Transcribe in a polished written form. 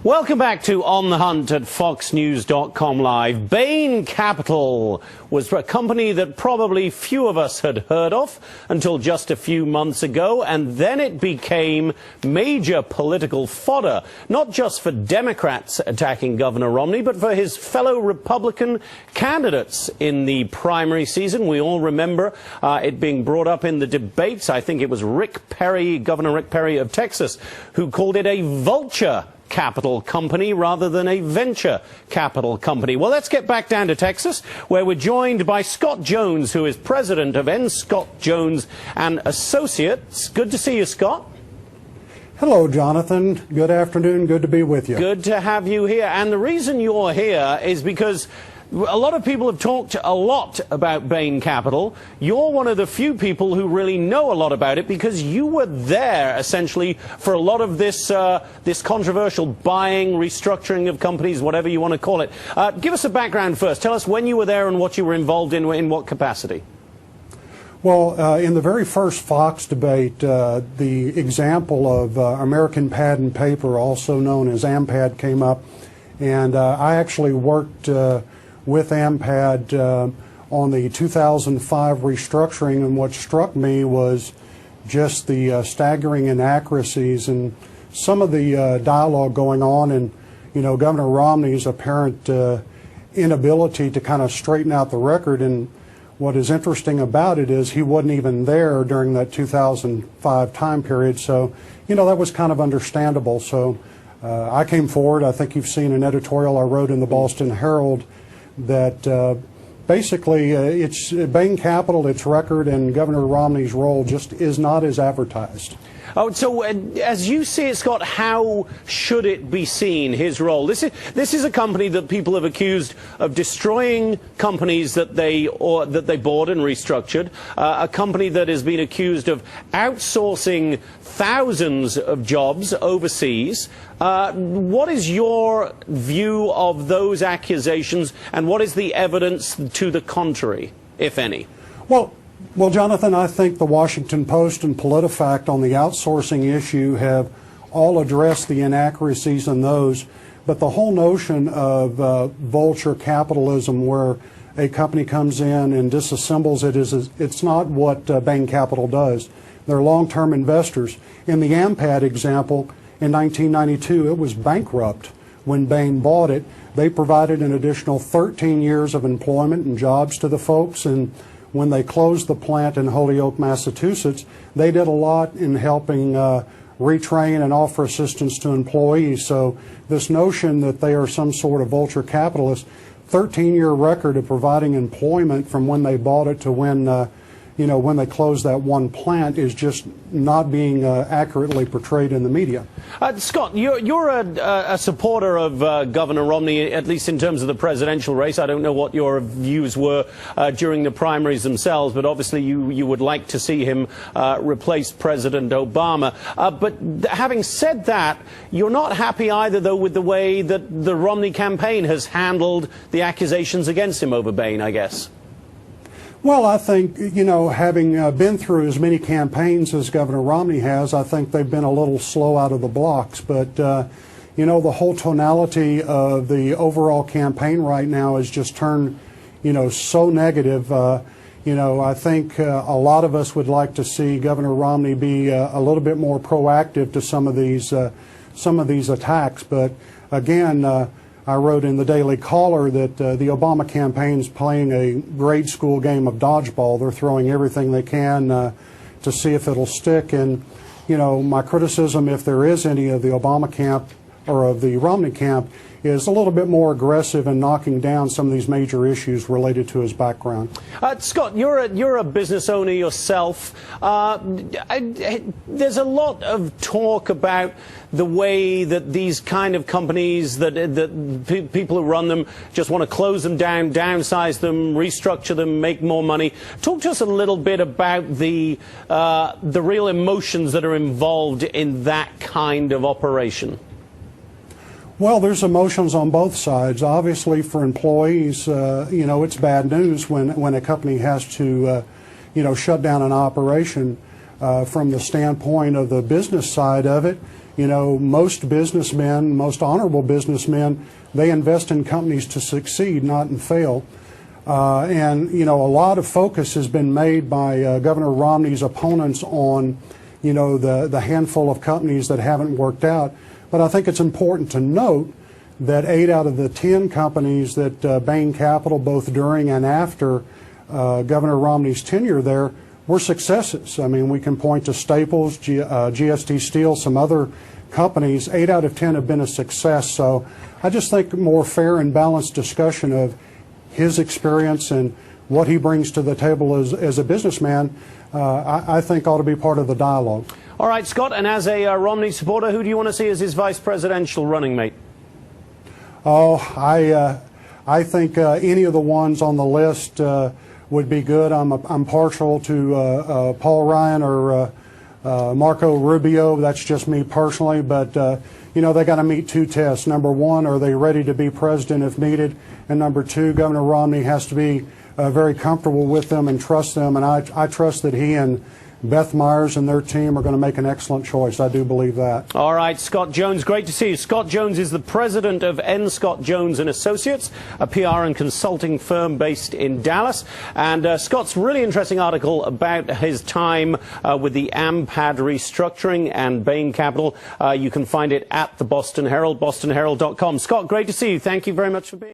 Welcome back to On the Hunt at foxnews.com live. Bain Capital was a company that probably few of us had heard of until just a few months ago, and then it became major political fodder, not just for Democrats attacking Governor Romney, but for his fellow Republican candidates in the primary season. We all remember it being brought up in the debates. I think it was Rick Perry, Governor Rick Perry of Texas, who called it a vulture capital company rather than a venture capital company. Well, let's get back down to Texas, where we're joined by Scott Jones, who is president of N. Scott Jones and Associates. Good to see you, Scott. Hello, Jonathan. Good afternoon. Good to be with you. Good to have you here. And the reason you're here is because a lot of people have talked a lot about Bain Capital. You're one of the few people who really know a lot about it because you were there, essentially, for a lot of this this controversial buying, restructuring of companies, whatever you want to call it. Give us a background first. Tell us when you were there and what you were involved in what capacity. Well, in the very first Fox debate, the example of American Pad and Paper, also known as AMPAD, came up. And I actually worked with AMPAD on the 2005 restructuring, and what struck me was just the staggering inaccuracies and some of the dialogue going on, and Governor Romney's apparent inability to kind of straighten out the record. And what is interesting about it is he wasn't even there during that 2005 time period, so that was kind of understandable. So I came forward. I think you've seen an editorial I wrote in the Boston Herald that basically it's Bain Capital, its record, and Governor Romney's role just is not as advertised. Oh, so as you see it, Scott, how should it be seen, his role? This is a company that people have accused of destroying companies that they bought and restructured, a company that has been accused of outsourcing thousands of jobs overseas. What is your view of those accusations, and what is the evidence to the contrary, if any? Well, Jonathan, I think the Washington Post and PolitiFact on the outsourcing issue have all addressed the inaccuracies in those, but the whole notion of vulture capitalism, where a company comes in and disassembles it, it's not what Bain Capital does. They're long-term investors. In the AMPAD example, in 1992, it was bankrupt when Bain bought it. They provided an additional 13 years of employment and jobs to the folks, and when they closed the plant in Holyoke, Massachusetts, they did a lot in helping retrain and offer assistance to employees. So this notion that they are some sort of vulture capitalist, 13-year record of providing employment from when they bought it to when when they closed that one plant is just not being accurately portrayed in the media. Scott, you're a supporter of Governor Romney, at least in terms of the presidential race. I don't know what your views were during the primaries themselves, but obviously you would like to see him replace President Obama. But having said that, you're not happy either, though, with the way that the Romney campaign has handled the accusations against him over Bain, I guess. Well, I think, having been through as many campaigns as Governor Romney has, I think they've been a little slow out of the blocks. But, the whole tonality of the overall campaign right now has just turned, so negative. I think a lot of us would like to see Governor Romney be a little bit more proactive to some of these attacks. But, again, I wrote in the Daily Caller that the Obama campaign's playing a grade school game of dodgeball. They're throwing everything they can to see if it'll stick. And, my criticism, if there is any of the Obama camp or of the Romney camp, is a little bit more aggressive in knocking down some of these major issues related to his background. Scott, you're a business owner yourself. There's a lot of talk about the way that these kind of companies, that people who run them just want to close them down, downsize them, restructure them, make more money. Talk to us a little bit about the real emotions that are involved in that kind of operation. Well, there's emotions on both sides. Obviously, for employees, it's bad news when a company has to, shut down an operation. From the standpoint of the business side of it, You know, most businessmen, most honorable businessmen, they invest in companies to succeed, not in fail. And, you know, a lot of focus has been made by Governor Romney's opponents on, you know, the handful of companies that haven't worked out. But I think it's important to note that 8 out of the 10 companies that Bain Capital, both during and after Governor Romney's tenure there, were successes. I mean, we can point to Staples, GST Steel, some other companies. 8 out of 10 have been a success. So I just think a more fair and balanced discussion of his experience and what he brings to the table as a businessman, I think ought to be part of the dialogue. All right, Scott, and as a Romney supporter, who do you want to see as his vice presidential running mate? Oh, I think any of the ones on the list would be good. I'm partial to Paul Ryan or Marco Rubio. That's just me personally, but you know, they got to meet 2 tests. Number 1, are they ready to be president if needed? And number 2, Governor Romney has to be very comfortable with them and trust them. And I trust that he and Beth Myers and their team are going to make an excellent choice. I do believe that. All right, Scott Jones, great to see you. Scott Jones is the president of N. Scott Jones and Associates, a PR and consulting firm based in Dallas. And Scott's really interesting article about his time with the AMPAD restructuring and Bain Capital. You can find it at the Boston Herald, bostonherald.com. Scott, great to see you. Thank you very much for being